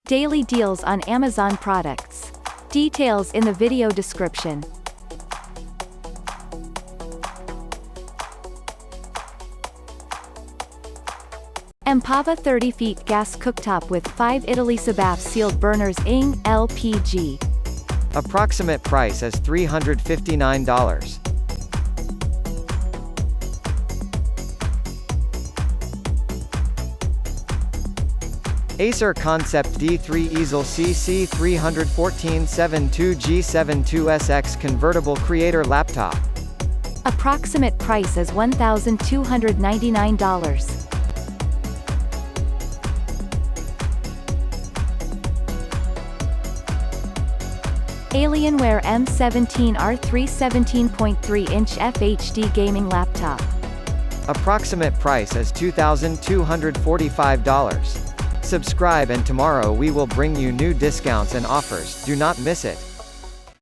Daily deals on Amazon products. Details in the video description. Empava 30 feet gas cooktop with 5 Italy Sabaf sealed burners ING, LPG. Approximate price is $359. Acer Concept D3 Easel CC 314-72G72SX Convertible Creator Laptop. Approximate price is $1,299. Alienware M17R3 17.3-inch FHD gaming laptop. Approximate price is $2,245. Subscribe and tomorrow we will bring you new discounts and offers, do not miss it.